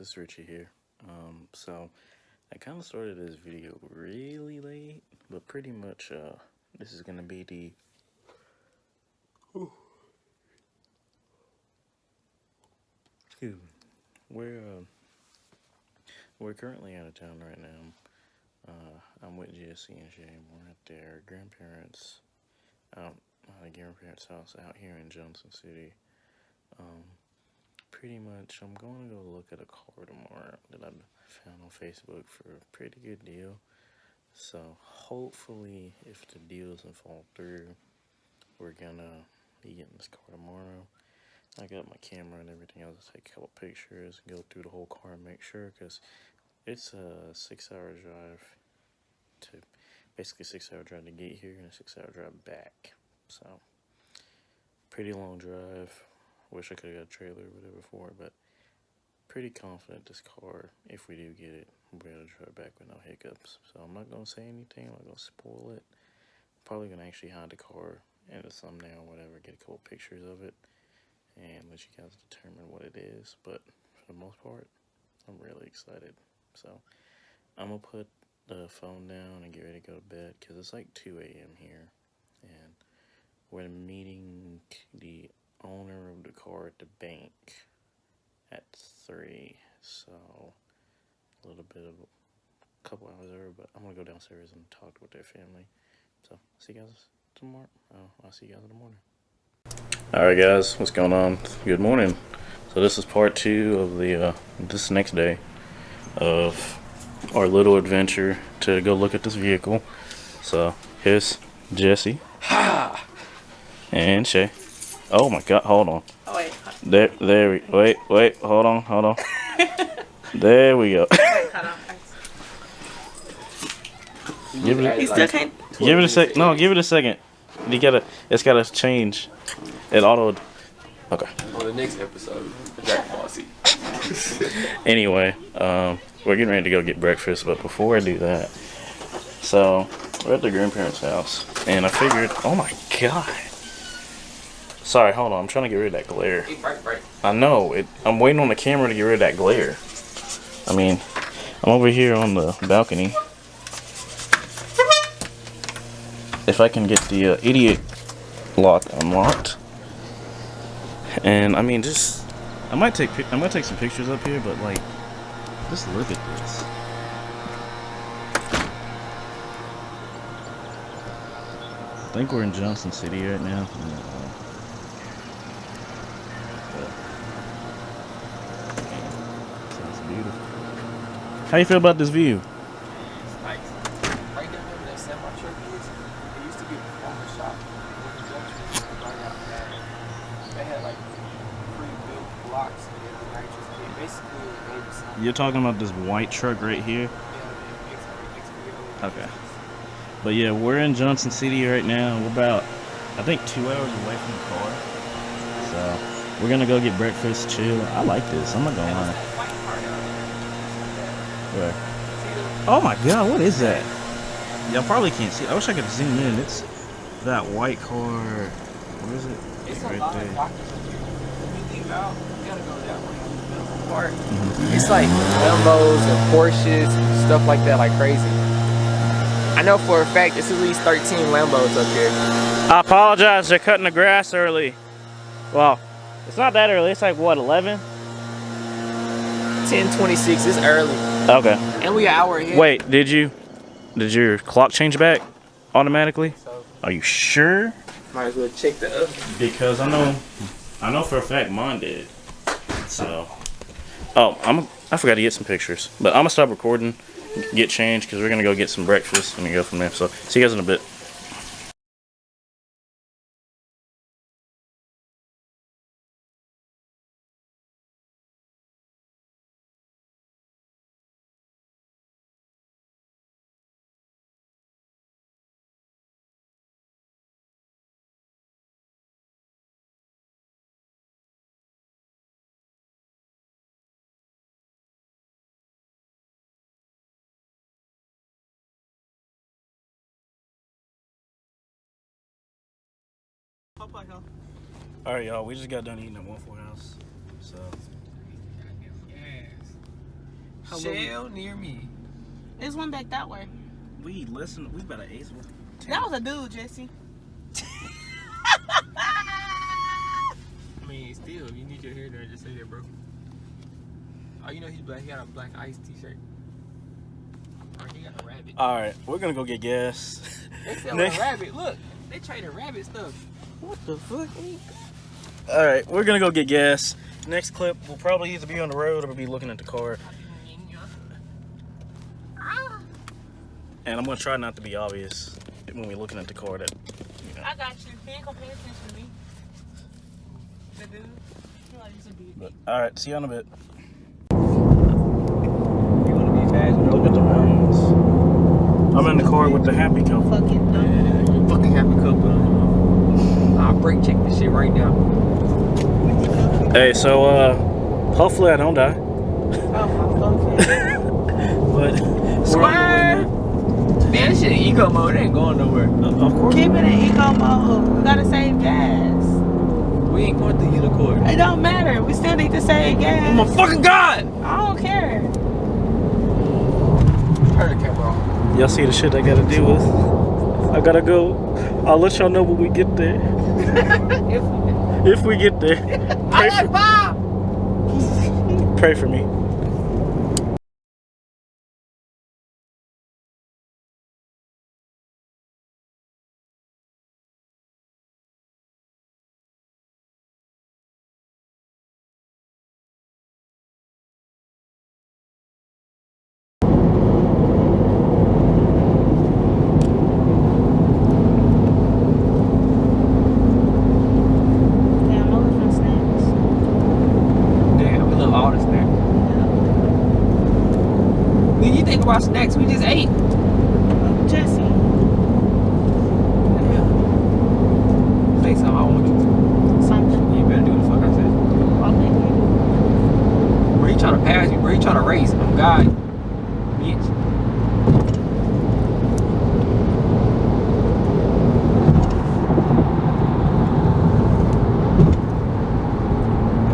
it's Richie here. So I kind of started this video really late, but pretty much this is gonna be the excuse me. We're currently out of town right now. I'm with Jesse and Shane. We're at their grandparents' house out here in Johnson City. Pretty much, I'm going to go look at a car tomorrow that I found on Facebook for a pretty good deal. So hopefully, if the deal doesn't fall through, we're gonna be getting this car tomorrow. I got my camera and everything. I'll just take a couple pictures, go through the whole car and make sure, because it's a 6-hour drive to, basically 6-hour drive to get here and a 6-hour drive back. So pretty long drive. Wish I could have got a trailer or whatever for it, but pretty confident this car, if we do get it, we'll be able to drive back with no hiccups. So I'm not going to say anything. I'm not going to spoil it. Probably going to actually hide the car in the thumbnail or whatever, get a couple pictures of it, and let you guys determine what it is. But for the most part, I'm really excited. So I'm going to put the phone down and get ready to go to bed, because it's like 2 a.m. here, and we're meeting the owner of the car at the bank at 3, so a little bit of a couple hours over, but I'm gonna go downstairs and talk with their family. So see you guys tomorrow. I'll see you guys in the morning. Alright guys, what's going on? Good morning. So this is part 2 of the this next day of our little adventure to go look at this vehicle. So here's Jesse and Shay. Oh my God! Hold on. Oh wait. Wait. Hold on. There we go. Wait, hold on. Give it. You still can't. Give it a sec. No, give it a second. It's gotta change. It auto. Okay. On the next episode, Dragon Ball Z. Anyway, we're getting ready to go get breakfast, but before I do that, so we're at the grandparents' house, and I figured, oh my God. Sorry, hold on. I'm trying to get rid of that glare. Right. I know. I'm waiting on the camera to get rid of that glare. I mean, I'm over here on the balcony. If I can get the idiot lock unlocked. And I mean, I might take some pictures up here, but like, just look at this. I think we're in Johnson City right now. How you feel about this view? It's nice. Right down there where that semi truck is, it used to be a former shop. They had like pre-built blocks and they had nitrous kit. Basically, it made the sun. You're talking about this white truck right here? Yeah, Okay. But yeah, we're in Johnson City right now. We're about, I think, 2 hours away from the car. So we're gonna go get breakfast, chill. I like this. I'm not gonna lie. Where? Oh my God, what is that? Y'all probably can't see. I wish I could zoom in. It's that white car. Where is it? It's right a lot there. of doctors up here. When you leave out, you gotta go that way on the middle part. Mm-hmm. It's like Lambos and Porsches, stuff like that, like crazy. I know for a fact it's at least 13 Lambos up here. I apologize. They're cutting the grass early. Well, it's not that early. It's like what, 11? 10:26. It's early. Okay. And we an hour ahead. Wait, did your clock change back automatically? So, Are you sure? might as well check the oven. Because I know for a fact mine did. So, oh, I forgot to get some pictures, but I'm gonna stop recording, get changed, because we're gonna go get some breakfast and we go from there. So, see you guys in a bit. Alright, y'all, we just got done eating at Waffle House. So, Shell near me. There's one back that way. We better ace one. That was a dude, Jesse. I mean, still, if you need your hair done, just say that, bro. Oh, you know he's black. He got a black ice t-shirt. Or he got a rabbit. Alright, we're gonna go get gas. They sell a rabbit. Look, they trading rabbit stuff. What the fuck? Alright, we're gonna go get gas. Next clip, we'll probably either be on the road or we'll be looking at the car. And I'm gonna try not to be obvious when we're looking at the car that, you know. I got you. He ain't gonna pay attention to me. The dude. He like, he's a bitch. Alright, see you in a bit. You wanna be fast? Look at the mountains. I'm in the car with the happy couple. Fucking dumb. Yeah, you fucking happy couple. I'll brake check this shit right now. Hey, so hopefully I don't die. Oh my fucking. But Swerve! Man, this shit eco mode. It ain't going nowhere. Of course. Keep it in eco mode. We gotta save gas. We ain't going through unicorn. It don't matter. We still need to save gas. Oh my fucking god! I don't care. Turn the camera off. Y'all see the shit I gotta deal with? I gotta go. I'll let y'all know when we get there. If we get there. Pray for me. Damn, I'm looking for snacks. Damn, we love all the snacks. When you think about snacks, we just ate. Jesse. Damn. Say something, I want you to. Something. You better do what the fuck I said. Okay. Bro, you trying to pass me, bro. You trying to race. I'm God. Bitch.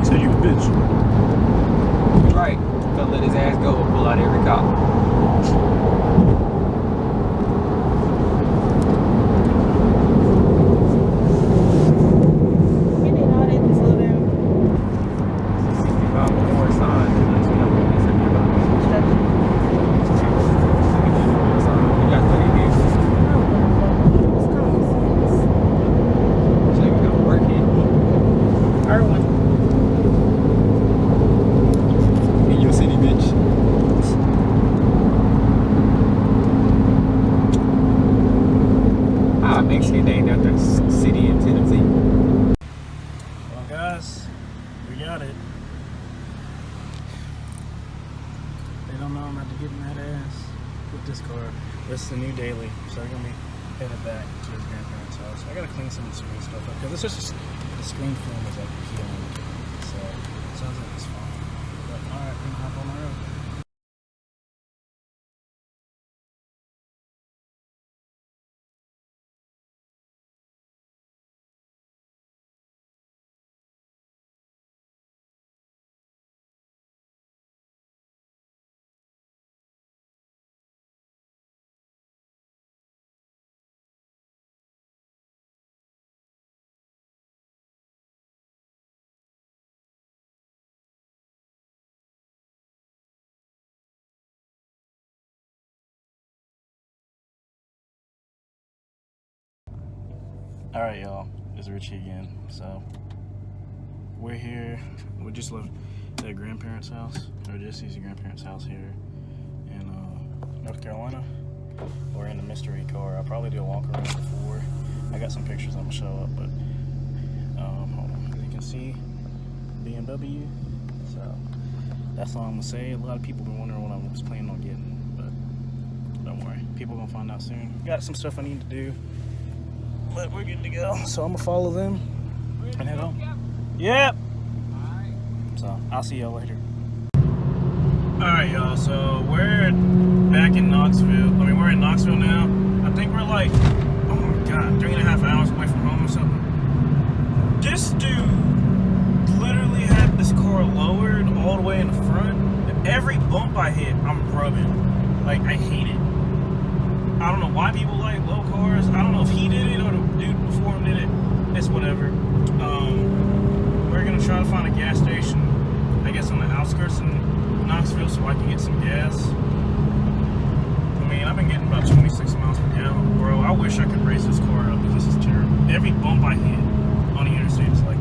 So you a bitch. You right. Gonna let his ass go and pull out every cop. We did all that this little damn 65 more signs. structure. You got 30 views. It's common sense. So you got work here. Irwin. In your city, bitch. Mexican named after city in Tennessee. Well, guys, we got it. They don't know I'm about to get in that ass with this car. This is the new daily, so we're gonna be headed back to his grandparents' house. I gotta clean some of the screen stuff up because it's just the screen film is like killing me. So it sounds like it's fine. But all right, we're gonna hop on the road. All right, y'all, it's Richie again. So we're here. We just left their grandparents' house, or Jesse's grandparents' house here in North Carolina. We're in the mystery car. I'll probably do a walk around before. I got some pictures I'm gonna show up, but hold on. As you can see, BMW. So that's all I'm gonna say. A lot of people been wondering what I was planning on getting, but don't worry, people gonna find out soon. Got some stuff I need to do. But we're good to go. So I'm gonna follow them and head home. Yep. Alright. So I'll see y'all later. Alright, y'all. So we're back in Knoxville. I mean, we're in Knoxville now. I think we're like, oh my god, 3.5 hours away from home or something. This dude literally had this car lowered all the way in the front. And every bump I hit, I'm rubbing. Like, I hate it. I don't know why people like low cars. I don't know if he did it or the dude before him did it. It's whatever. We're gonna try to find a gas station, I guess on the outskirts in Knoxville, so I can get some gas. I mean, I've been getting about 26 miles per gallon. Bro, I wish I could race this car up because this is terrible. Every bump I hit on the interstate is like